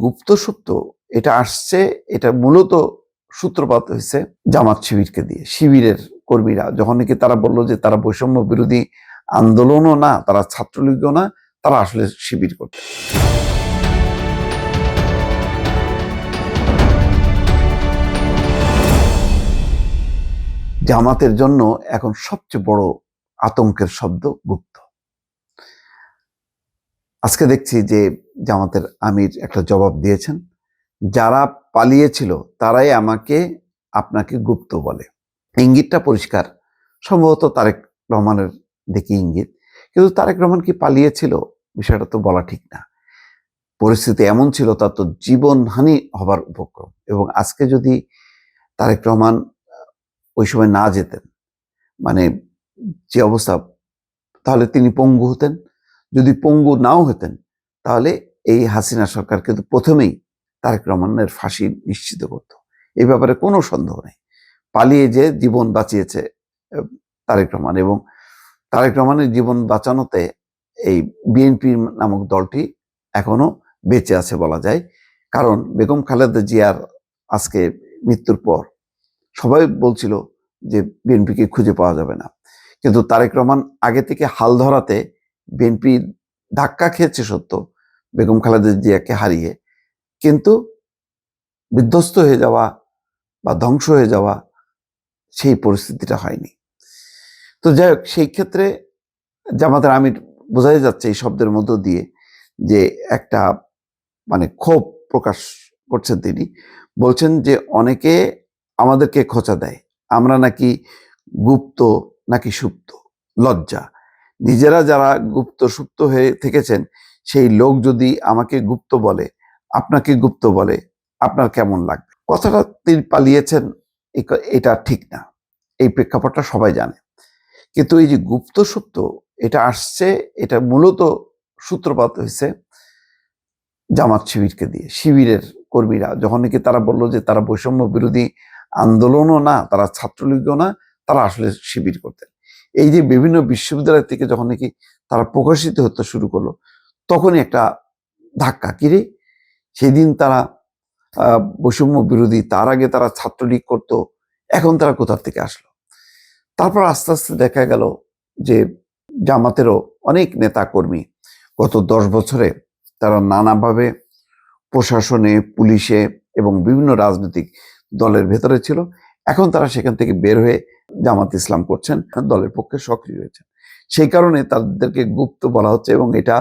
গুপ্তসূত্র এটা আসছে, এটা মূলত সূত্রপাত হয়েছে জামাত শিবিরকে দিয়ে। শিবিরের কর্মীরা যখন নাকি তারা বলল যে তারা বৈষম্য বিরোধী আন্দোলনও না, তারা ছাত্রলীগও না, তারা আসলে শিবির করছে। জামাতের জন্য এখন সবচেয়ে বড় আতঙ্কের শব্দ গুপ্ত। আজকে দেখছি যে জামাতের আমির একটা জবাব দিয়েছেন, যারা পালিয়েছিল তারাই আপনাকে গুপ্ত বলে। ইঙ্গিতটা পরিষ্কার, সম্ভবত তারেক রহমানের দিকে ইঙ্গিত। কিন্তু তারেক রহমান কি পালিয়েছিল, বিষয়টা তো বলা ঠিক না। পরিস্থিতি এমন ছিল, তার তো জীবনহানি হবার উপক্রম। এবং আজকে যদি তারেক রহমান ওই সময় না যেতেন, মানে যে অবস্থা, তাহলে তিনি পঙ্গু হতেন। যদি পঙ্গু নাও হতেন, তাহলে এই হাসিনা সরকার কিন্তু প্রথমেই তারেক রহমানের ফাঁসি নিশ্চিত করত। এই ব্যাপারে কোনো সন্দেহ নেই। পালিয়ে যে জীবন বাঁচিয়েছে তারেক রহমান, এবং তারেক রহমানের জীবন বাঁচানোতে এই বিএনপি নামক দলটি এখনো বেঁচে আছে বলা যায়। কারণ বেগম খালেদা জিয়ার আজকে মৃত্যুর পর সবাই বলছিল যে বিএনপিকে খুঁজে পাওয়া যাবে না, কিন্তু তারেক রহমান আগে থেকে হাল ধরাতে বিএনপি ধাক্কা খেয়েছে সত্য বেগম খালেদা জিয়াকে হারিয়ে, কিন্তু বিধ্বস্ত হয়ে যাওয়া বা ধ্বংস হয়ে যাওয়া সেই পরিস্থিতিটা হয়নি। তো যাই হোক, সেই ক্ষেত্রে জামাতের আমির বোঝাই যাচ্ছে এই শব্দের মধ্য দিয়ে যে একটা ক্ষোভ প্রকাশ করছেন। তিনি বলছেন যে অনেকে আমাদেরকে খোঁচা দেয়, আমরা নাকি গুপ্ত নাকি সুপ্ত, লজ্জা। নিজেরা যারা গুপ্ত সুপ্ত হয়ে থেকেছেন সেই লোক যদি আমাকে গুপ্ত বলে, আপনাকে গুপ্ত বলে, আপনার কেমন লাগবে? কথাটা তিনি পালিয়েছেন, এটা ঠিক না, এই প্রেক্ষাপটটা সবাই জানে। কিন্তু এই যে গুপ্ত সুপ্ত এটা আসছে, এটা মূলত সূত্রপাত হয়েছে জামাত শিবিরকে দিয়ে। শিবিরের কর্মীরা যখন নাকি তারা বলল যে তারা বৈষম্য বিরোধী আন্দোলনও না, তারা ছাত্রলীগও না, তারা আসলে শিবির করতেন। এই যে বিভিন্ন বিশ্ববিদ্যালয় থেকে যখন নাকি তারা প্রকাশিত হতে শুরু করলো, তখনই একটা ধাক্কা, কিরে সেদিন তারা বৈষম্য বিরোধী, তার আগে তারা ছাত্রলীগ করতো, এখন তারা কোথা থেকে আসলো? তারপর আস্তে আস্তে দেখা গেল যে জামাতেরও অনেক নেতা কর্মী গত 10 বছরে তারা নানাভাবে প্রশাসনে, পুলিশে এবং বিভিন্ন রাজনৈতিক দলের ভেতরে ছিল। এখন তারা সেখান থেকে বের হয়ে জামাত ইসলাম করছেন, দলের পক্ষে সক্রিয় হয়েছেন। সেই কারণে তাদেরকে গুপ্ত বলা হচ্ছে, এবং এটা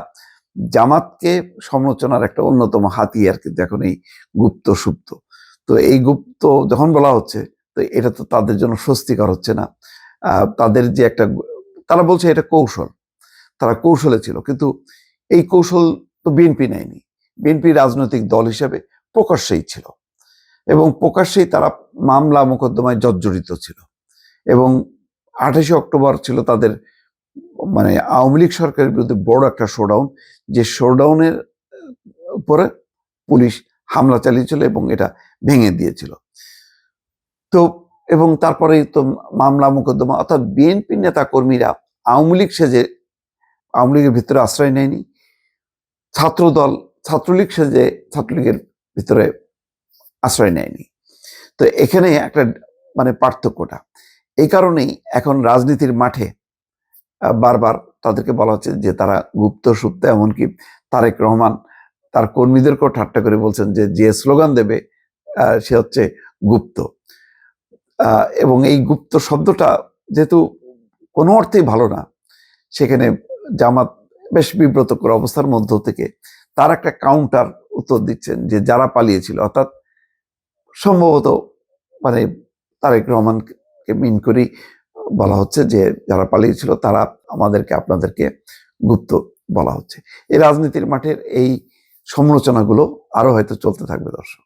জামাতকে সমালোচনার একটা অন্যতম হাতিয়ার কিন্তু এখন এই গুপ্ত সুপ্ত। তো এই গুপ্ত যখন বলা হচ্ছে, তো এটা তো তাদের জন্য স্বস্তিকর হচ্ছে না। তাদের যে একটা, তারা বলছে এটা কৌশল, তারা কৌশলে ছিল, কিন্তু এই কৌশল তো বিএনপি নেয়নি। বিএনপি রাজনৈতিক দল হিসেবে প্রকাশ্যেই ছিল, এবং প্রকাশ্যেই তারা মামলা মোকদ্দমায় জর্জরিত ছিল। এবং 28শে অক্টোবর ছিল তাদের আওয়ামী লীগ সরকারের বিরুদ্ধে বড় একটা শোডাউন, যে শোডাউনের উপরে পুলিশ হামলা চালিয়েছিল এবং এটা ভেঙে দিয়েছিল। তো এবং তারপরেই তো মামলা মোকদ্দমা, অর্থাৎ বিএনপি নেতা কর্মীরা আওয়ামী লীগ সেজে আওয়ামী লীগের ভিতরে আশ্রয় নেয়নি, ছাত্রদল ছাত্রলীগ সেজে ছাত্রলীগের ভিতরে আশ্রয় নেয়নি। তো এখানে একটা পার্থক্যটা এই কারণেই এখন রাজনীতির মাঠে বারবার তাদেরকে বলা হচ্ছে যে তারা গুপ্ত সুপ্ত। এমনকি তারেক রহমান তার কর্মীদেরকেও ঠাট্টা করে বলছেন যে যে স্লোগান দেবে সে হচ্ছে গুপ্ত। এবং এই গুপ্ত শব্দটা যেহেতু কোনো অর্থেই ভালো না, সেখানে জামাত বেশ বিব্রতকর অবস্থার মধ্য থেকে তার একটা কাউন্টার উত্তর দিচ্ছেন যে যারা পালিয়েছিল, অর্থাৎ সম্ভবত তারেক রহমানকে মিন করেই বলা হচ্ছে যে যারা পালিয়েছিল তারা আপনাদেরকে গুপ্ত বলা হচ্ছে। এই রাজনীতির মাঠের এই সমালোচনাগুলো আরো হয়তো চলতে থাকবে দর্শক।